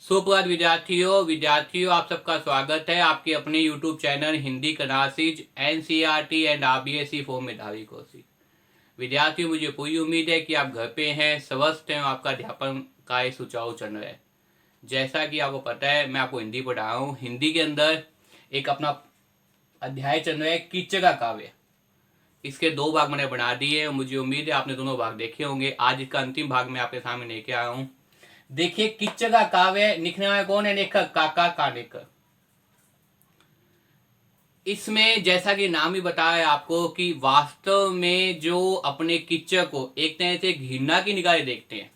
सुप्रभात विद्यार्थियों आप सबका स्वागत है आपके अपने YouTube channel Hindi classes NCERT and RBSE for मेधावी कोर्सेज। विद्यार्थियों, मुझे पूरी उम्मीद है कि आप घर पे हैं, स्वस्थ हैं, आपका अध्यापन कार्य सुचारू चल रहा है। जैसा कि आपको पता है, मैं आपको हिंदी पढ़ा रहा हूँ। हिंदी के अंदर एक अपना अध्याय चल रहा है किच्चक का काव्य। इसके 2 भाग मैंने बना दिए। मुझे उम्मीद है आपने दोनों भाग देखे होंगे। आज इसका अंतिम भाग मैं आपके सामने लेके आया हूँ। देखिए, किच्चक का काव्य लिखने वाला कौन है? लेखक काका कानेकर। इसमें जैसा कि नाम ही बताया है आपको कि वास्तव में जो अपने किच्चक को एक तरह से घृणा की निगाह देखते हैं।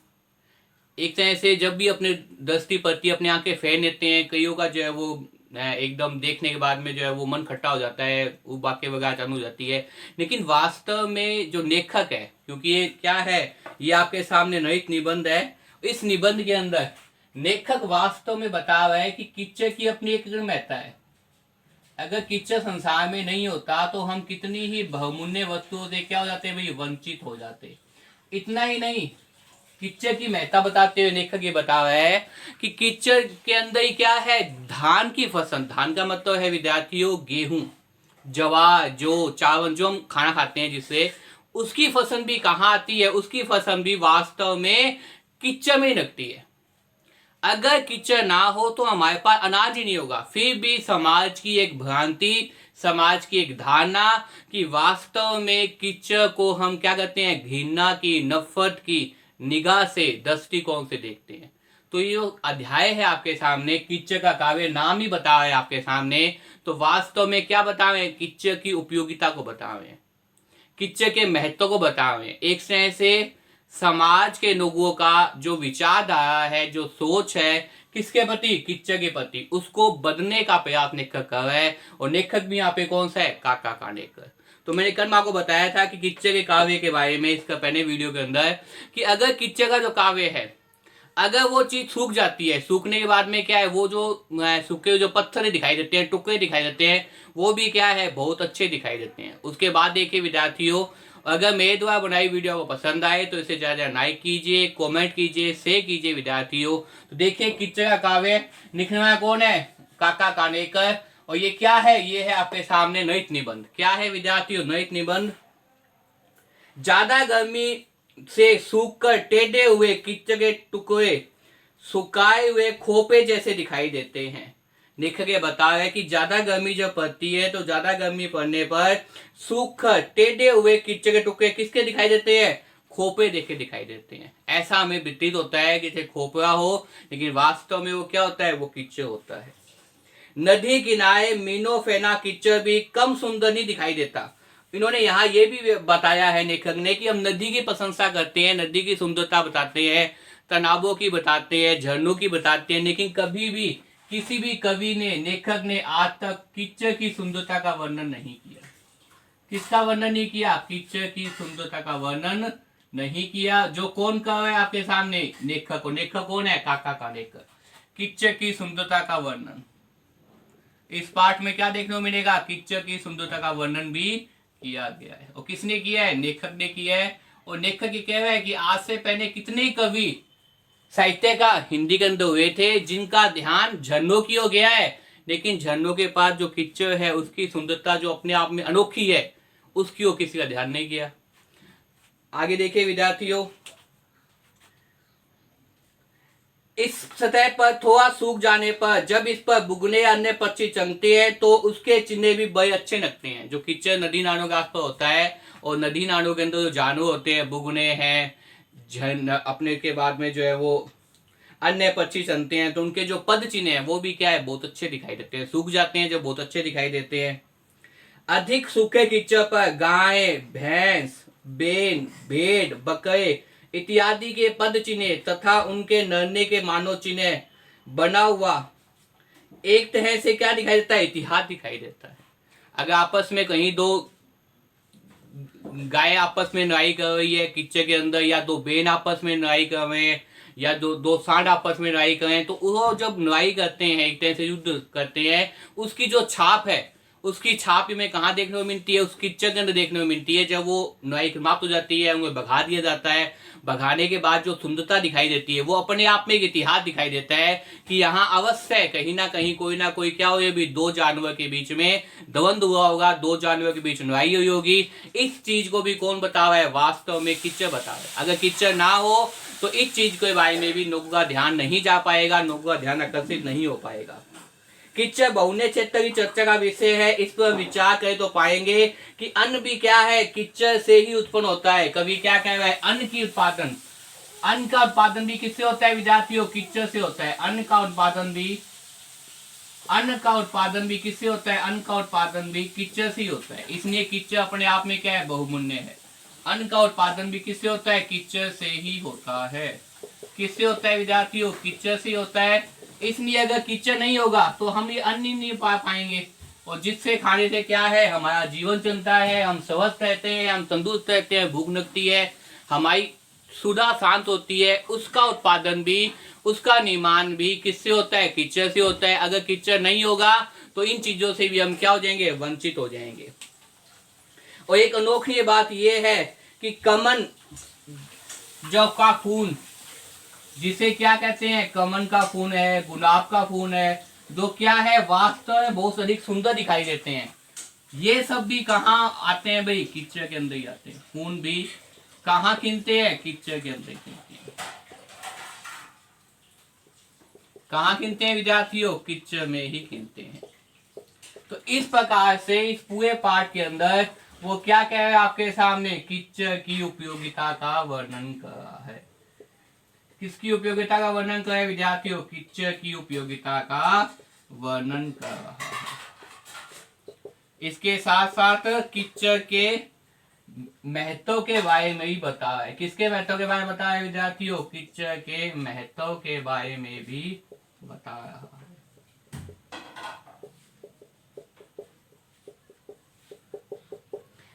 एक तरह से जब भी अपने दृष्टि पड़ती, अपने आंखें फेर लेते हैं, कईयों का जो है वो एकदम देखने के बाद में जो है वो मन खट्टा हो जाता है, वो वाक्य वगैरह चालू हो जाती है। लेकिन वास्तव में जो लेखक है, क्योंकि ये क्या है, ये आपके सामने नैतिक निबंध है। इस निबंध के अंदर लेखक वास्तव में बता रहा है कि किच्चक की अपनी एक महत्ता है। अगर किच्चक संसार में नहीं होता तो हम कितनी ही बहुमूल्य वस्तुओं से क्या हो जाते भाई, वंचित हो जाते। इतना ही नहीं, किच्चक की महत्ता बताते हुए लेखक ये बता रहा है कि किच्चक के अंदर ही क्या है, धान की फसल। धान का मतलब है विद्यार्थियों गेहूं, जवार, जो चावल जो हम खाना खाते हैं जिससे, उसकी फसल भी कहाँ आती है? उसकी फसल भी वास्तव में किच्चक में ही लगती है। अगर किच्चक ना हो तो हमारे पास अनाज ही नहीं होगा। फिर भी समाज की एक भ्रांति, समाज की एक धारणा कि वास्तव में किच्चक को हम क्या कहते हैं, घृणा की, नफरत की निगाह से, दृष्टिकोण से देखते हैं। तो ये अध्याय है आपके सामने, किच्चक का काव्य नाम ही बता रहे हैं आपके सामने। तो वास्तव में क्या बता रहे हैं? किच्चक की उपयोगिता को बता रहे हैं, किच्चक के महत्व को बता रहे हैं। एक तरह से समाज के लोगों का जो विचारधारा है, जो सोच है, किसके प्रति? किच्चक के प्रति, उसको बदलने का प्रयास लेखक कर रहा है। और लेखक भी यहाँ पे कौन सा है? काका कानेकर। तो मैंने कल आपको बताया था कि किच्चक के काव्य के बारे में इसका पहले वीडियो के अंदर, कि अगर किच्चक का जो काव्य है, अगर वो चीज सूख जाती है, सूखने के बाद में क्या है, वो जो सूखे जो पत्थर दिखाई देते हैं, टुकड़े दिखाई देते हैं, वो भी क्या है, बहुत अच्छे दिखाई देते हैं। उसके बाद देखिए विद्यार्थियों, अगर मेरे द्वारा बनाई वीडियो को पसंद आए तो इसे ज्यादा लाइक कीजिए, कमेंट कीजिए, शेयर कीजिए विद्यार्थियों। तो देखिए, किच्चक का काव्य लिखने वाला कौन है? काका कानेकर। और ये क्या है? ये है आपके सामने नैतिक निबंध। क्या है विद्यार्थियों? नैतिक निबंध। ज्यादा गर्मी से सूखकर टेढ़े हुए किच्चक के टुकड़े सुखाए हुए खोपे जैसे दिखाई देते हैं। लेखक ये बता रहे हैं कि ज्यादा गर्मी जब पड़ती है तो ज्यादा गर्मी पड़ने पर सूखकर टेढ़े हुए किच्चक के टुकड़े किसके दिखाई देते हैं? खोपे देखे दिखाई देते हैं। ऐसा हमें प्रतीत होता है कि जैसे खोपरा हो, लेकिन वास्तव में वो क्या होता है? वो किच्चक होता है। नदी किनारे मीनो फेना किच्चक भी कम सुंदर नहीं दिखाई देता। इन्होंने यहाँ ये भी बताया है लेखक ने कि हम नदी की प्रशंसा करते हैं, नदी की सुंदरता बताते हैं, तालाबों की बताते हैं, झरनों की बताते हैं, लेकिन कभी भी किसी भी कवि ने, लेखक ने आज तक किच्चक की सुंदरता का वर्णन नहीं किया। किसका वर्णन नहीं किया? किच्चक की सुंदरता का वर्णन नहीं किया। जो कौन कर रहा है आपके सामने? लेखक को। लेखक कौन है? काका कानेकर। किच्चक की सुंदरता का वर्णन। इस पाठ में क्या देखने को मिलेगा? किच्चक की सुंदरता का वर्णन भी किया गया है। और किसने किया है? लेखक ने किया है। और लेखक ये कह रहा है कि आज से पहले कितने कवि साहित्यकार हिंदी के अंदर हुए थे जिनका ध्यान झरनों की ओर गया है, लेकिन झरनों के पास जो किच्चक है, उसकी सुंदरता जो अपने आप में अनोखी है, उसकी ओर किसी का ध्यान नहीं गया। आगे देखिए विद्यार्थियों, इस सतह पर थोड़ा सूख जाने पर जब इस पर बुगने अन्य पक्षी चमकते हैं तो उसके चिन्ह भी बड़े अच्छे लगते हैं। जो किच्चक नदी नालों के आसपास होता है, और नदी नालों के अंदर जो जानवर होते हैं, बुगने हैं, अपने के बाद में जो है वो अन्य पक्षी चलते हैं, तो उनके जो पद चिन्ह है वो भी क्या है, बहुत अच्छे दिखाई देते हैं। सूख जाते हैं जो बहुत अच्छे दिखाई देते हैं। अधिक सूखे किच्चक पर गाय, भैंस, बेन, भेड़, बकरे इत्यादि के पद चिन्ह तथा उनके नरने के मानव चिन्ह बना हुआ एक तरह से क्या दिखाई देता है? इतिहास दिखाई देता है। अगर आपस में कहीं 2 गाय आपस में लड़ाई कर रही है किच्चक के अंदर, या 2 बेन आपस में लड़ाई कर रहे हैं, या दो सांड आपस में लड़ाई कर रहे हैं, तो वो जब लड़ाई करते हैं, एक तरह से युद्ध करते हैं, उसकी जो छाप है उसकी छाप हमें कहाँ देखने को मिलती है? उस किच्चक के अंदर देखने को मिलती है। जब वो नुआई समाप्त हो जाती है, उन्हें भगा दिया जाता है, भगाने के बाद जो सुंदरता दिखाई देती है वो अपने आप में एक इतिहास दिखाई देता है कि यहाँ अवश्य कहीं ना कोई क्या हुई भी, दो जानवर के बीच में द्वंद्व हुआ होगा, दो जानवर के बीच नुआई हुई होगी। इस चीज को भी कौन बता हुआ है? वास्तव में किच्चक बता रहा है। अगर किच्चक ना हो तो इस चीज के बारे में भी लोगों का ध्यान नहीं जा पाएगा, लोगों का ध्यान आकर्षित नहीं हो पाएगा। किच्चक बहुने क्षेत्र की चर्चा का विषय है। इस पर विचार करें तो पाएंगे कि अन्न भी क्या है? किच्चक से ही उत्पन्न होता है। कभी क्या कह रहा है? अन्न की उत्पादन, अन्न का उत्पादन भी किससे होता है विद्यार्थियों? किच्चक से होता है। अन्न का उत्पादन भी किससे होता है? अन्न का उत्पादन भी किच्चक से ही होता है। इसलिए किच्चक अपने आप में क्या है? बहुमूल्य है। अन्न का उत्पादन भी किससे होता है? किच्चक से ही होता है। किससे होता है विद्यार्थियों? किच्चक से होता है। इसलिए अगर किच्चक नहीं होगा तो हम ये अन्न नहीं पा पाएंगे, और जिससे खाने से क्या है? हमारा जीवन चलता है, हम स्वस्थ रहते हैं, हम तंदुरुस्त रहते हैं, भूख लगती है, हमारी सुधा शांत होती है। उसका उत्पादन भी, उसका निर्माण भी किससे होता है? किच्चक से होता है। अगर किच्चक नहीं होगा तो इन चीजों से भी हम क्या हो जाएंगे? वंचित हो जाएंगे। और एक अनोखी बात यह है कि कमन जब का फूल, जिसे क्या कहते हैं? कमल का फूल है, गुलाब का फूल है, जो क्या है? वास्तव में बहुत अधिक सुंदर दिखाई देते हैं। ये सब भी कहाँ आते हैं भाई? किच्चक के अंदर ही आते हैं। फूल भी कहाँ खिलते हैं? किच्चक के अंदर खिलते हैं। कहाँ खिलते हैं विद्यार्थियों? किच्चक में ही खिलते हैं। तो इस प्रकार से इस पूरे पाठ के अंदर वो क्या कह रहा है आपके सामने? किच्चक की उपयोगिता का वर्णन कर रहा है। किसकी उपयोगिता का वर्णन कर रहा है विद्यार्थियों? किच्चक की उपयोगिता का वर्णन कर रहा है। इसके साथ साथ किच्चक के महत्व के बारे में भी बता रहा है। किसके महत्व के बारे में बता रहा है विद्यार्थियों? किच्चक के महत्व के बारे में भी बता रहा है।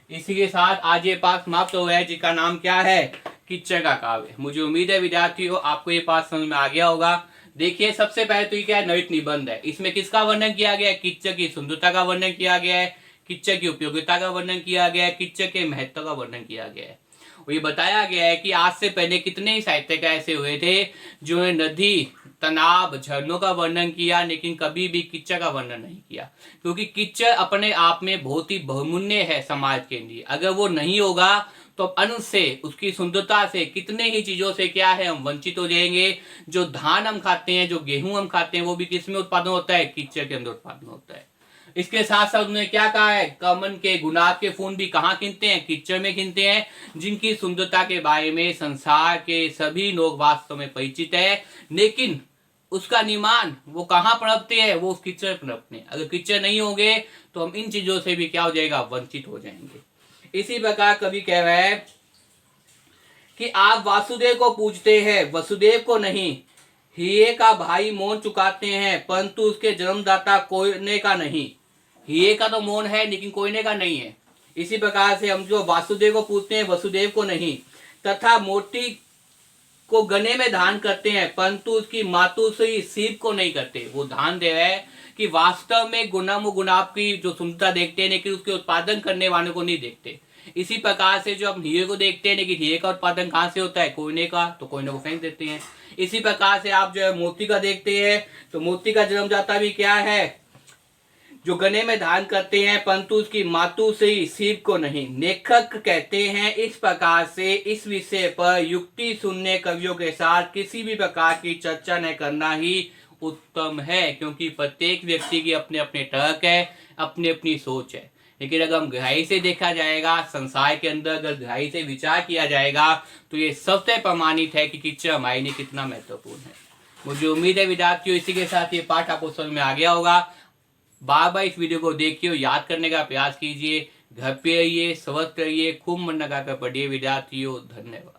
इसी के साथ आज ये पाठ समाप्त हो गया है, जिसका नाम क्या है? किच्चक का काव्य। मुझे उम्मीद है विद्यार्थियों आपको ये पाठ समझ में आ गया होगा। देखिए सबसे पहले तो ये क्या है? नैतिक निबंध है। इसमें किसका वर्णन किया गया है? किच्चक की सुंदरता का वर्णन किया गया है, किच्चक की उपयोगिता का वर्णन किया गया है, किच्चक के महत्व का वर्णन किया गया है। और ये बताया गया है कि आज से पहले कितने ही साहित्यकार ऐसे हुए थे जिन्होंने नदी, तालाब, झरनों का वर्णन किया, लेकिन कभी भी किच्चक का वर्णन नहीं किया। क्योंकि किच्चक अपने आप में बहुत ही बहुमूल्य है समाज के लिए। अगर वो नहीं होगा तो अन्न से, उसकी सुंदरता से, कितने ही चीजों से क्या है? हम वंचित हो जाएंगे। जो धान हम खाते हैं, जो गेहूं हम खाते हैं, वो भी किस में उत्पादन होता है? किच्चक के अंदर उत्पादन होता है। इसके साथ साथ उन्होंने क्या कहा है? कमल के, गुलाब के फूल भी कहाँ खिलते हैं? किच्चक में खिलते हैं, जिनकी सुंदरता के बारे में संसार के सभी लोग वास्तव में परिचित है, लेकिन उसका निर्माण वो कहाँ पनपते हैं? वो उस किच्चक में पनपते हैं। अगर किच्चक नहीं होंगे तो हम इन चीजों से भी क्या हो जाएगा? वंचित हो जाएंगे। इसी प्रकार कवि कह रहा है कि आप वासुदेव को पूजते हैं, वसुदेव को नहीं। हिये का भाई मौन चुकाते हैं, परंतु उसके जन्मदाता कोयने का नहीं। हिये का तो मौन है, लेकिन कोयने का नहीं है। इसी प्रकार से हम जो वासुदेव को पूजते हैं, वसुदेव को नहीं। तथा मोती को गले में धारण करते हैं, परंतु उसकी मातुश्री शिव को नहीं करते। वो ध्यान दे रहे हैं कि वास्तव में गुलाब की जो सुंदरता देखते हैं, लेकिन उसके उत्पादन करने वालों को नहीं देखते। इसी प्रकार से जो हम हीरे को देखते हैं, लेकिन हीरे का उत्पादन कहाँ से होता है? कोयने का, तो कोयने को फेंक देते हैं। इसी प्रकार से आप जो है मोती का देखते हैं, तो मोती का जन्मदाता भी क्या है? जो गले में धारण करते हैं, परंतु उसकी मातुश्री शिव को नहीं। लेखक कहते हैं इस प्रकार से इस विषय पर युक्ति शून्य कवियों के साथ किसी भी प्रकार की चर्चा न करना ही उत्तम है, क्योंकि प्रत्येक व्यक्ति की अपने अपने तर्क है, अपनी अपनी सोच है। लेकिन अगर हम गहराई से देखा जाएगा, संसार के अंदर अगर गहराई से विचार किया जाएगा, तो ये सबसे प्रमाणित है कि किच्चक हमारे लिए कितना महत्वपूर्ण है। मुझे उम्मीद है विद्यार्थियों इसी के साथ ये पाठ आपको समझ में आ गया होगा। बार बार इस वीडियो को देखिए, याद करने का प्रयास कीजिए। घर पे रहिए, स्वस्थ रहिए, खूब मन लगाकर पढ़िए विद्यार्थियों। धन्यवाद।